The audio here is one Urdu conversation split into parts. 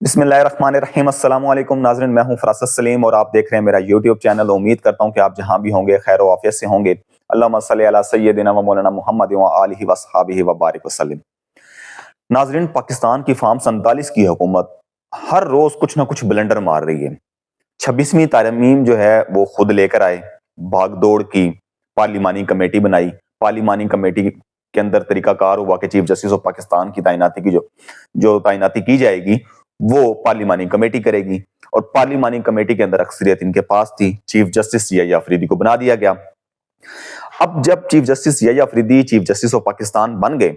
بسم اللہ الرحمن الرحیم۔ السلام علیکم ناظرین، میں ہوں فراست سلیم اور آپ دیکھ رہے ہیں میرا یوٹیوب چینل۔ امید کرتا ہوں کہ آپ جہاں بھی ہوں گے خیر و عافیت سے ہوں گے۔ اللہم صلی علی سیدنا و مولانا محمد و آلہ و صحابہ و بارک وسلم۔ ناظرین، پاکستان کی فارم 47 کی حکومت ہر روز کچھ نہ کچھ بلنڈر مار رہی ہے۔ 26ویں ترمیم جو ہے وہ خود لے کر آئے، بھاگ دوڑ کی، پارلیمانی کمیٹی بنائی، پارلیمانی کمیٹی کے اندر طریقہ کار ہوا کہ چیف جسٹس آف پاکستان کی تعیناتی کی جو تعیناتی کی جائے گی وہ پارلیمانی کمیٹی کرے گی، اور پارلیمانی کمیٹی کے اندر اکثریت ان کے پاس تھی۔ چیف جسٹس یحییٰ افریدی کو بنا دیا گیا۔ اب جب chief justice Yahya Afridi chief justice of Pakistan بن گئے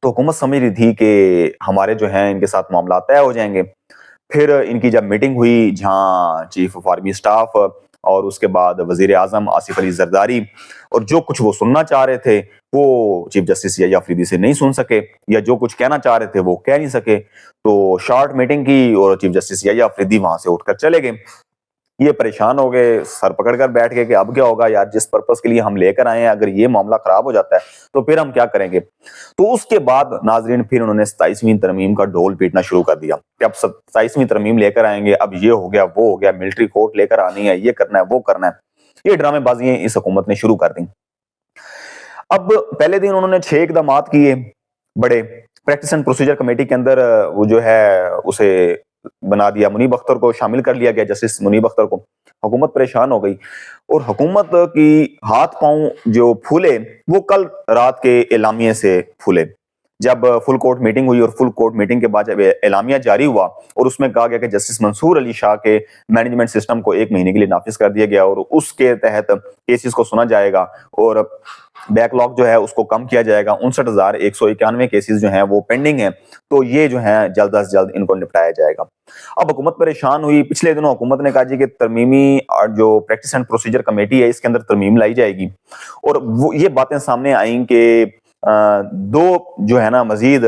تو حکومت سمجھ رہی تھی کہ ہمارے جو ہیں ان کے ساتھ معاملات طے ہو جائیں گے۔ پھر ان کی جب میٹنگ ہوئی جہاں چیف آف آرمی اسٹاف اور اس کے بعد وزیر اعظم آصف علی زرداری اور جو کچھ وہ سننا چاہ رہے تھے وہ چیف جسٹس یحییٰ افریدی سے نہیں سن سکے، یا جو کچھ کہنا چاہ رہے تھے وہ کہہ نہیں سکے، تو شارٹ میٹنگ کی اور چیف جسٹس یحییٰ افریدی وہاں سے اٹھ کر چلے گئے۔ یہ پریشان ہو گئے، سر پکڑ کر بیٹھ گئے کہ اب کیا ہوگا یار، جس پرپس کے لیے ہم لے کر آئے ہیں اگر یہ معاملہ خراب ہو جاتا ہے تو پھر ہم کیا کریں گے۔ تو اس کے بعد ناظرین پھر انہوں نے 27ویں ترمیم کا ڈھول پیٹنا شروع کر دیا کہ اب 27ویں ترمیم لے کر آئیں گے، اب یہ ہو گیا وہ ہو گیا، ملٹری کورٹ لے کر آنی ہے، یہ کرنا ہے وہ کرنا ہے۔ یہ ڈرامے بازیاں اس حکومت نے شروع کر دیں۔ اب پہلے دن انہوں نے 6 اقدامات کیے بڑے۔ پریکٹس اینڈ پروسیجر کمیٹی کے اندر وہ جو ہے اسے بنا دیا، منیب اختر کو شامل کر لیا گیا، جسٹس منیب اختر کو۔ حکومت پریشان ہو گئی اور حکومت کی ہاتھ پاؤں جو پھولے وہ کل رات کے اعلامیے سے پھولے۔ جب فل کورٹ میٹنگ ہوئی اور فل کورٹ میٹنگ کے بعد جب اعلامیہ جاری ہوا اور اس میں کہا گیا کہ جسٹس منصور علی شاہ کے مینجمنٹ سسٹم کو 1 مہینے کے لیے نافذ کر دیا گیا اور اس کے تحت کیسز کو سنا جائے گا اور بیک لاگ جو ہے اس کو کم کیا جائے گا۔ 59,191 کیسز جو ہیں وہ پینڈنگ ہیں، تو یہ جو ہیں جلد از جلد ان کو نپٹایا جائے گا۔ اب حکومت پریشان ہوئی۔ پچھلے دنوں حکومت نے کہا جی کہ ترمیمی جو پریکٹس اینڈ پروسیجر کمیٹی ہے اس کے اندر ترمیم لائی جائے گی، اور وہ یہ باتیں سامنے آئیں کہ 2 جو ہے نا مزید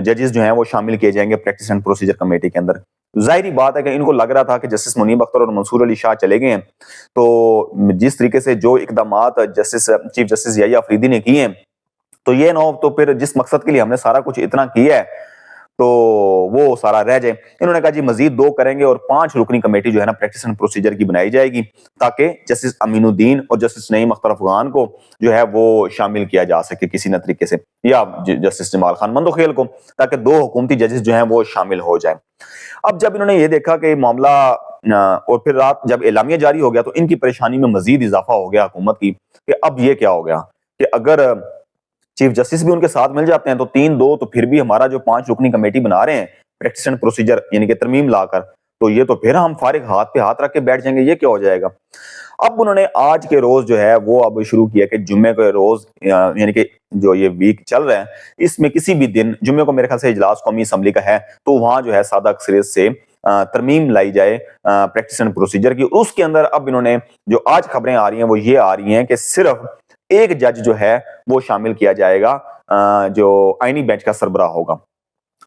ججز جو ہیں وہ شامل کیے جائیں گے پریکٹس اینڈ پروسیجر کمیٹی کے اندر۔ ظاہری بات ہے کہ ان کو لگ رہا تھا کہ جسٹس منیب اختر اور منصور علی شاہ چلے گئے ہیں تو جس طریقے سے جو اقدامات چیف جسٹس یحییٰ افریدی نے کیے ہیں تو یہ نہ ہو تو پھر جس مقصد کے لیے ہم نے سارا کچھ اتنا کیا ہے تو وہ سارا رہ جائے۔ انہوں نے کہا جی مزید 2 کریں گے اور 5 رکنی کمیٹی جو ہے نا پریکٹس اینڈ پروسیجر کی بنائی جائے گی تاکہ جسٹس امین الدین اور جسٹس نعیم اختر افغان کو جو ہے وہ شامل کیا جا سکے کسی نہ طریقے سے، یا جسٹس جمال خان مندوخیل کو، تاکہ 2 حکومتی ججز جو ہیں وہ شامل ہو جائیں۔ اب جب انہوں نے یہ دیکھا کہ معاملہ اور پھر رات جب اعلامیہ جاری ہو گیا تو ان کی پریشانی میں مزید اضافہ ہو گیا حکومت کی کہ اب یہ کیا ہو گیا کہ اگر چیف جسٹس بھی ان کے ساتھ مل جاتے ہیں تو 3-2 تو پھر بھی ہمارا جو 5 رکنی کمیٹی بنا رہے ہیں پریکٹس اینڈ پروسیجر یعنی کہ ترمیم لا کر، تو یہ تو پھر ہم فارغ ہاتھ پہ ہاتھ رکھ کے بیٹھ جائیں گے، یہ کیا ہو جائے گا۔ اب انہوں نے آج کے روز جو ہے وہ اب شروع کیا کہ جمعے کے روز یعنی کہ جو یہ ویک چل رہا ہے اس میں کسی بھی دن جمعے کو میرے خیال سے اجلاس قومی اسمبلی کا ہے تو وہاں جو ہے سادہ اکثریت سے ترمیم لائی جائے پریکٹس اینڈ پروسیجر کی۔ اس کے اندر اب انہوں نے جو آج خبریں آ رہی ہیں وہ یہ آ رہی ہیں کہ صرف 1 جج جو ہے وہ شامل کیا جائے گا جو آئینی بینچ کا سربراہ ہوگا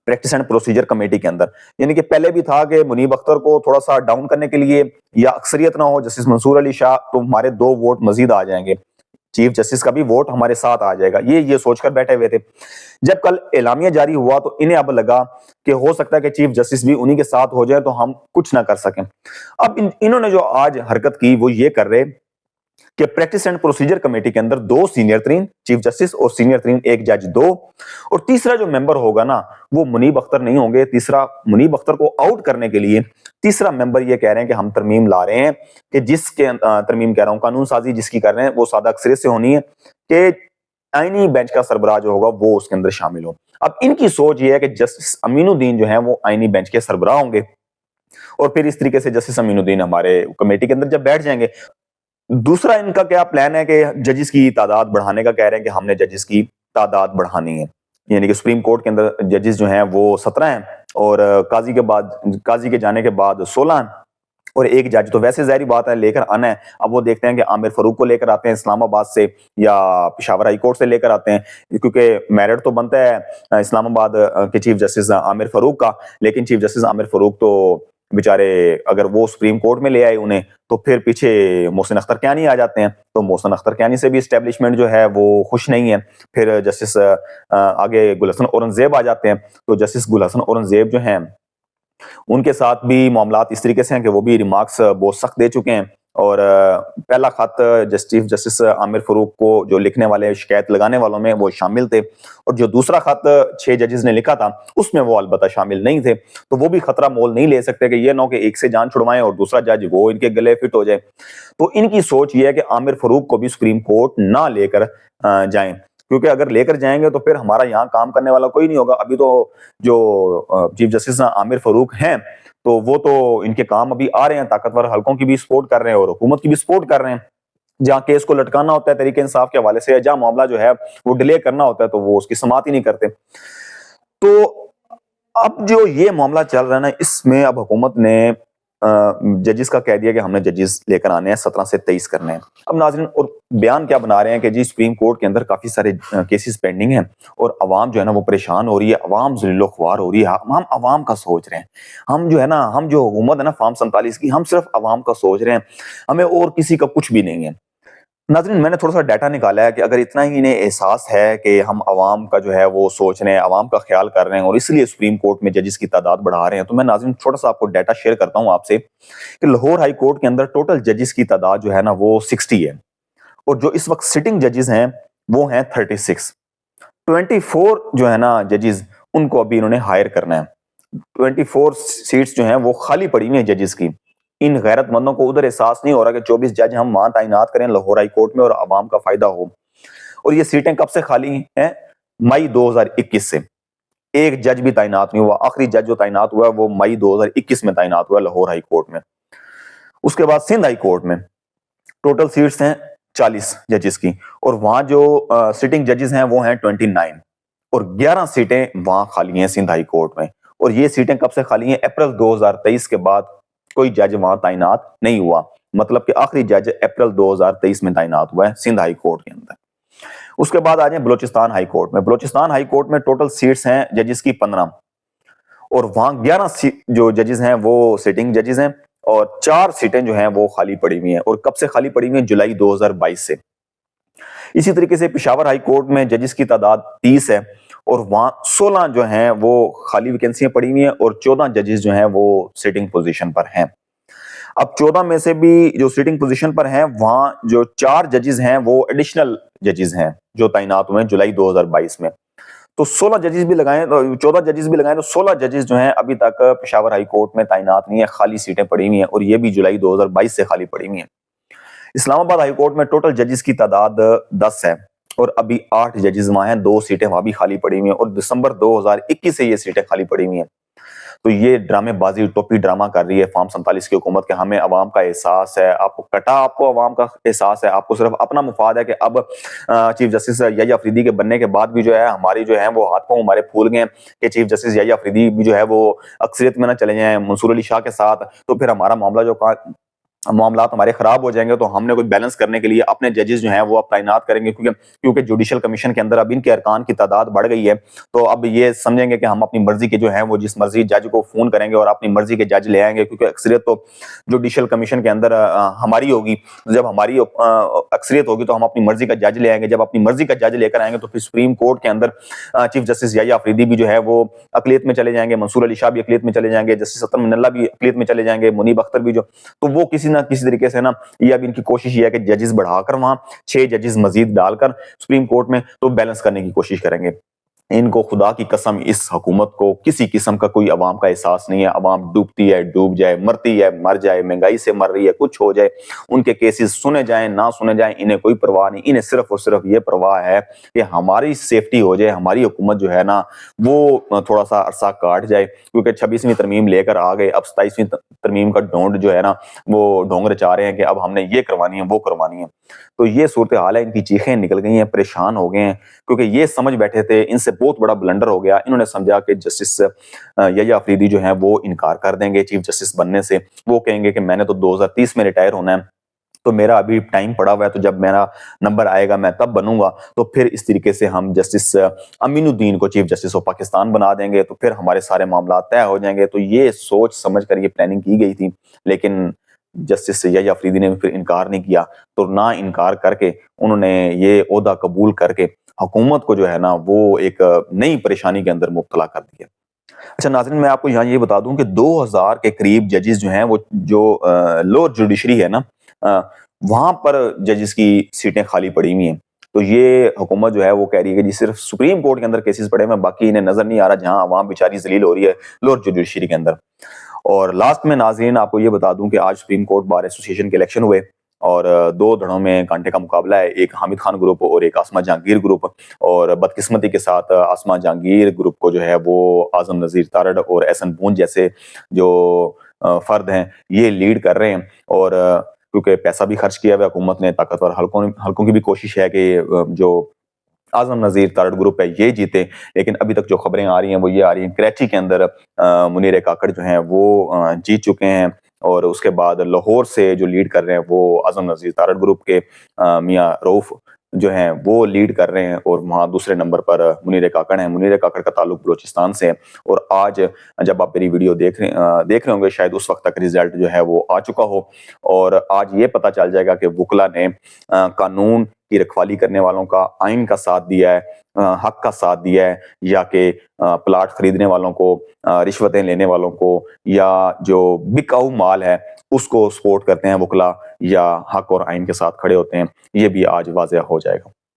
پریکٹس اینڈ پروسیجر کمیٹی کے اندر۔ یعنی کہ پہلے بھی تھا کہ منیب اختر کو تھوڑا سا ڈاؤن کرنے کے لیے یا اکثریت نہ ہو جسٹس منصور علی شاہ تو ہمارے 2 ووٹ مزید آ جائیں گے، چیف جسٹس کا بھی ووٹ ہمارے ساتھ آ جائے گا، یہ سوچ کر بیٹھے ہوئے تھے۔ جب کل اعلامیہ جاری ہوا تو انہیں اب لگا کہ ہو سکتا ہے کہ چیف جسٹس بھی انہی کے ساتھ ہو جائے تو ہم کچھ نہ کر سکیں۔ اب انہوں نے جو آج حرکت کی وہ یہ کر رہے کہ پریکٹس اینڈ پروسیجر کمیٹی کے اندر 2 سینئر ترین چیف جسٹس اور سینئر ترین 1 جج 2، اور تیسرا جو ممبر ہوگا نا وہ منیب اختر نہیں ہوں گے۔ تیسرا منیب اختر کو آؤٹ کرنے کے لیے تیسرا ممبر یہ کہہ رہے ہیں کہ ہم ترمیم لا رہے ہیں کہ جس کے ترمیم کہہ رہا ہوں قانون سازی جس کی کر رہے ہیں وہ سادہ اکثریت سے ہونی ہے کہ آئینی بینچ کا سربراہ جو ہوگا وہ اس کے اندر شامل ہو۔ اب ان کی سوچ یہ ہے کہ جسٹس امین الدین جو ہیں وہ آئینی بینچ کے سربراہ ہوں گے اور پھر اس طریقے سے جسٹس امین الدین ہمارے کمیٹی کے اندر جب بیٹھ جائیں گے۔ دوسرا ان کا کیا پلان ہے کہ ججز کی تعداد بڑھانے کا کہہ رہے ہیں کہ ہم نے ججز کی تعداد بڑھانی ہے، یعنی کہ سپریم کورٹ کے اندر ججز جو ہیں وہ 17 ہیں اور قاضی کے جانے کے بعد 16 ہیں اور 1 جج تو ویسے ظاہری بات ہے لے کر آنا ہے۔ اب وہ دیکھتے ہیں کہ عامر فاروق کو لے کر آتے ہیں اسلام آباد سے یا پشاور ہائی کورٹ سے لے کر آتے ہیں، کیونکہ میرٹ تو بنتا ہے اسلام آباد کے چیف جسٹس عامر فاروق کا، لیکن چیف جسٹس عامر فاروق تو بیچارے اگر وہ سپریم کورٹ میں لے آئے انہیں تو پھر پیچھے محسن اختر کیانی آ جاتے ہیں، تو محسن اختر کیانی سے بھی اسٹیبلشمنٹ جو ہے وہ خوش نہیں ہے۔ پھر جسٹس آگے گل حسن اورنگزیب آ جاتے ہیں، تو جسٹس گل حسن اورنگزیب جو ہیں ان کے ساتھ بھی معاملات اس طریقے سے ہیں کہ وہ بھی ریمارکس بہت سخت دے چکے ہیں، اور پہلا خط چیف جسٹس عامر فاروق کو جو لکھنے والے شکایت لگانے والوں میں وہ شامل تھے، اور جو دوسرا خط 6 ججز نے لکھا تھا اس میں وہ البتہ شامل نہیں تھے، تو وہ بھی خطرہ مول نہیں لے سکتے کہ یہ نہ ہو کہ ایک سے جان چھڑوائیں اور دوسرا جج وہ ان کے گلے فٹ ہو جائے۔ تو ان کی سوچ یہ ہے کہ عامر فاروق کو بھی سپریم کورٹ نہ لے کر جائیں، کیونکہ اگر لے کر جائیں گے تو پھر ہمارا یہاں کام کرنے والا کوئی نہیں ہوگا۔ ابھی تو جو چیف جسٹس عامر فاروق ہیں تو وہ تو ان کے کام ابھی آ رہے ہیں، طاقتور حلقوں کی بھی سپورٹ کر رہے ہیں اور حکومت کی بھی سپورٹ کر رہے ہیں۔ جہاں کیس کو لٹکانا ہوتا ہے تحریک انصاف کے حوالے سے، جہاں معاملہ جو ہے وہ ڈیلے کرنا ہوتا ہے تو وہ اس کی سماعت ہی نہیں کرتے۔ تو اب جو یہ معاملہ چل رہا ہے نا، اس میں اب حکومت نے ججز کا کہہ دیا کہ ہم نے ججز لے کر آنے ہیں، 17 سے 23 کرنے ہیں۔ اب ناظرین اور بیان کیا بنا رہے ہیں کہ جی سپریم کورٹ کے اندر کافی سارے کیسز پینڈنگ ہیں اور عوام جو ہے نا وہ پریشان ہو رہی ہے، عوام ذلیل و خوار ہو رہی ہے۔ ہم عوام کا سوچ رہے ہیں، ہم جو ہے نا، ہم جو حکومت ہے نا فارم 47 کی، ہم صرف عوام کا سوچ رہے ہیں، ہمیں اور کسی کا کچھ بھی نہیں ہے۔ ناظرین میں نے تھوڑا سا ڈیٹا نکالا ہے کہ اگر اتنا ہی انہیں احساس ہے کہ ہم عوام کا جو ہے وہ سوچ رہے ہیں، عوام کا خیال کر رہے ہیں اور اس لیے سپریم کورٹ میں ججز کی تعداد بڑھا رہے ہیں، تو میں ناظرین چھوٹا سا آپ کو ڈیٹا شیئر کرتا ہوں آپ سے کہ لاہور ہائی کورٹ کے اندر ٹوٹل ججز کی تعداد جو ہے نا وہ 60 ہے، اور جو اس وقت سٹنگ ججز ہیں وہ ہیں 36۔ 24 جو ہے نا ججز ان کو ابھی انہوں نے ہائر کرنا ہے۔ 24 سیٹس جو ہیں وہ خالی پڑی ہوئی ہیں ججز کی۔ ان غیرت مندوں کو ادھر احساس نہیں ہو رہا کہ 24 جج ہم وہاں تعینات کریں لاہور ہائی کورٹ میں اور عوام کا فائدہ ہو۔ اور یہ سیٹیں کب سے خالی ہیں؟ مئی 2021 سے۔ ایک جج بھی تعینات نہیں ہوا، آخری جج جو تعینات ہوا ہے وہ مئی 2021 میں تعینات ہوا ہے لاہور ہائی کورٹ میں۔ اس کے بعد سندھ ہائی کورٹ میں ٹوٹل سیٹس ہیں 40 ججز کی، اور وہاں جو سٹنگ ججز ہیں وہ ہیں 29، اور 11 سیٹیں وہاں خالی ہیں سندھ ہائی کورٹ میں۔ اور یہ سیٹیں کب سے خالی ہیں؟ اپریل 2023 کے بعد کوئی جج وہاں تعینات نہیں ہوا، مطلب کہ آخری جج اپریل 2023 میں تعینات ہوا ہے سندھ ہائی کورٹ کے اندر۔ اس کے بعد آ جائیں بلوچستان ہائی کورٹ میں۔ بلوچستان ہائی کورٹ میں ٹوٹل سیٹس ہیں ججز کی 15، اور وہاں 11 جو ججز ہیں وہ سٹنگ ججز ہیں، اور 4 سیٹیں جو ہیں وہ خالی پڑی ہوئی ہیں، اور کب سے خالی پڑی ہوئی ہیں؟ جولائی 2022 سے۔ اسی طریقے سے پشاور ہائی کورٹ میں ججز کی تعداد 30 ہے، اور وہاں 16 جو ہیں وہ خالی ویکینسیاں پڑی ہوئی ہیں، اور 14 ججز جو ہیں وہ سٹنگ پوزیشن پر ہیں۔ اب 14 میں سے بھی جو سٹنگ پوزیشن پر ہیں وہاں جو 4 ججز ہیں وہ ایڈیشنل ججز ہیں جو تعینات ہوئے ہیں جولائی 2022 میں۔ تو 16 ججز بھی لگائیں، 14 ججز بھی لگائیں تو 16 ججز جو ہیں ابھی تک پشاور ہائی کورٹ میں تعینات نہیں ہے، خالی سیٹیں پڑی ہوئی ہیں، اور یہ بھی جولائی 2022 سے خالی پڑی ہوئی ہیں۔ اسلام آباد ہائی کورٹ میں ٹوٹل ججز کی تعداد 10 ہے، اور ابھی 8 ججز وہاں ہیں، 2 سیٹیں وہاں بھی خالی پڑی ہوئی ہیں، اور دسمبر 2021 سے یہ سیٹیں خالی پڑی ہوئی ہیں۔ تو یہ ڈرامے بازی ٹوپی ڈرامہ کر رہی ہے فارم 47 کی حکومت کہ ہمیں عوام کا احساس ہے، آپ کو کٹا، آپ کو عوام کا احساس ہے، آپ کو صرف اپنا مفاد ہے کہ اب چیف جسٹس یحییٰ آفریدی کے بننے کے بعد بھی جو ہے ہماری جو ہے وہ ہاتھ پاؤں ہمارے پھول گئے کہ چیف جسٹس یحییٰ آفریدی بھی جو ہے وہ اکثریت میں نہ چلے جائیں منصور علی شاہ کے ساتھ، تو پھر ہمارا معاملہ جو معاملات ہمارے خراب ہو جائیں گے، تو ہم نے کوئی بیلنس کرنے کے لیے اپنے ججز جو ہیں وہ اب تعینات کریں گے، کیونکہ جوڈیشل کمیشن کے اندر اب ان کے ارکان کی تعداد بڑھ گئی ہے، تو اب یہ سمجھیں گے کہ ہم اپنی مرضی کے جو ہیں وہ جس مرضی جج کو فون کریں گے اور اپنی مرضی کے جج لے آئیں گے، کیونکہ اکثریت تو جوڈیشل کمیشن کے اندر ہماری ہوگی۔ جب ہماری اکثریت ہوگی تو ہم اپنی مرضی کا جج لے آئیں گے، جب اپنی مرضی کا جج لے کر آئیں گے تو پھر سپریم کورٹ کے اندر چیف جسٹس یحییٰ آفریدی بھی جو ہے وہ اقلیت میں چلے جائیں گے، منصور علی شاہ بھی اقلیت میں چلے جائیں گے، جسٹس عطا من اللہ بھی اقلیت میں چلے جائیں گے، منیب اختر بھی، جو تو وہ کسی نہ کسی طریقے سے نا یہ اب ان کی کوشش یہ ہے کہ ججز بڑھا کر وہاں 6 ججز مزید ڈال کر سپریم کورٹ میں تو بیلنس کرنے کی کوشش کریں گے۔ ان کو خدا کی قسم اس حکومت کو کسی قسم کا کوئی عوام کا احساس نہیں ہے، عوام ڈوبتی ہے ڈوب جائے، مرتی ہے مر جائے، مہنگائی سے مر رہی ہے کچھ ہو جائے، ان کے کیسز سنے جائیں نہ سنے جائیں انہیں کوئی پرواہ نہیں، انہیں صرف اور صرف یہ پرواہ ہے کہ ہماری سیفٹی ہو جائے، ہماری حکومت جو ہے نا وہ تھوڑا سا عرصہ کاٹ جائے، کیونکہ 26ویں ترمیم لے کر آ گئے، اب 27ویں ترمیم کا ڈھونڈ جو ہے نا وہ ڈھونگ رچا رہے ہیں کہ اب ہم نے یہ کروانی ہے وہ کروانی ہے۔ تو یہ صورتحال ہے، ان کی چیخیں نکل گئی ہیں، پریشان ہو گئے ہیں، کیونکہ یہ سمجھ بیٹھے تھے، ان سے بہت بڑا بلنڈر ہو گیا، انہوں نے سمجھا کہ جسٹس یحییٰ آفریدی جو ہیں وہ انکار کر دیں گے چیف جسٹس بننے سے، وہ کہیں گے کہ میں نے تو 2030 میں ریٹائر ہونا ہے، تو میرا ابھی ٹائم پڑا ہوا ہے، تو جب میرا نمبر آئے گا میں تب بنوں گا، تو پھر اس طریقے سے ہم جسٹس امین الدین کو چیف جسٹس آف پاکستان بنا دیں گے، تو پھر ہمارے سارے معاملات طے ہو جائیں گے۔ تو یہ سوچ سمجھ کر یہ پلاننگ کی گئی تھی، لیکن جسٹس یحییٰ آفریدی نے پھر انکار نہیں کیا، تو نہ انکار کر کے انہوں نے یہ عہدہ قبول کر کے حکومت کو جو ہے نا وہ ایک نئی پریشانی کے اندر مبتلا کر دیا۔ اچھا ناظرین، میں آپ کو یہاں یہ بتا دوں کہ 2000 کے قریب ججز جو ہیں وہ جو لوور جوڈیشری ہے نا، وہاں پر ججز کی سیٹیں خالی پڑی ہوئی ہیں. تو یہ حکومت جو ہے وہ کہہ رہی ہے کہ جی صرف سپریم کورٹ کے اندر کیسز پڑے ہوئے ہیں، باقی انہیں نظر نہیں آ رہا، جہاں عوام بیچاری ذلیل ہو رہی ہے لوور جوڈیشری کے اندر. اور لاسٹ میں ناظرین آپ کو یہ بتا دوں کہ آج سپریم کورٹ بار ایسوسیشن کے الیکشن ہوئے اور 2 دھڑوں میں کانٹے کا مقابلہ ہے، ایک حامد خان گروپ اور ایک آسمہ جہانگیر گروپ. اور بدقسمتی کے ساتھ آسمہ جہانگیر گروپ کو جو ہے وہ اعظم نذیر تارڑ اور احسن بونج جیسے جو فرد ہیں یہ لیڈ کر رہے ہیں. اور کیونکہ پیسہ بھی خرچ کیا ہوا حکومت نے، طاقتور حلقوں کی بھی کوشش ہے کہ جو اعظم نذیر تارڑ گروپ ہے یہ جیتے. لیکن ابھی تک جو خبریں آ رہی ہیں وہ یہ آ رہی ہیں کراچی کے اندر منیر کاکڑ جو ہیں وہ جیت چکے ہیں، اور اس کے بعد لاہور سے جو لیڈ کر رہے ہیں وہ اعظم نذیر تارڑ گروپ کے میاں رؤف جو ہیں وہ لیڈ کر رہے ہیں، اور وہاں دوسرے نمبر پر منیر کاکڑ ہیں. منیر کاکڑ کا تعلق بلوچستان سے ہے، اور آج جب آپ میری ویڈیو دیکھ رہے ہوں گے شاید اس وقت تک رزلٹ جو ہے وہ آ چکا ہو، اور آج یہ پتہ چل جائے گا کہ وکلا نے قانون کی رکھوالی کرنے والوں کا، آئین کا ساتھ دیا ہے، حق کا ساتھ دیا ہے، یا کہ پلاٹ خریدنے والوں کو، رشوتیں لینے والوں کو، یا جو بکاؤ مال ہے اس کو سپورٹ کرتے ہیں وکلا، یا حق اور آئین کے ساتھ کھڑے ہوتے ہیں. یہ بھی آج واضح ہو جائے گا.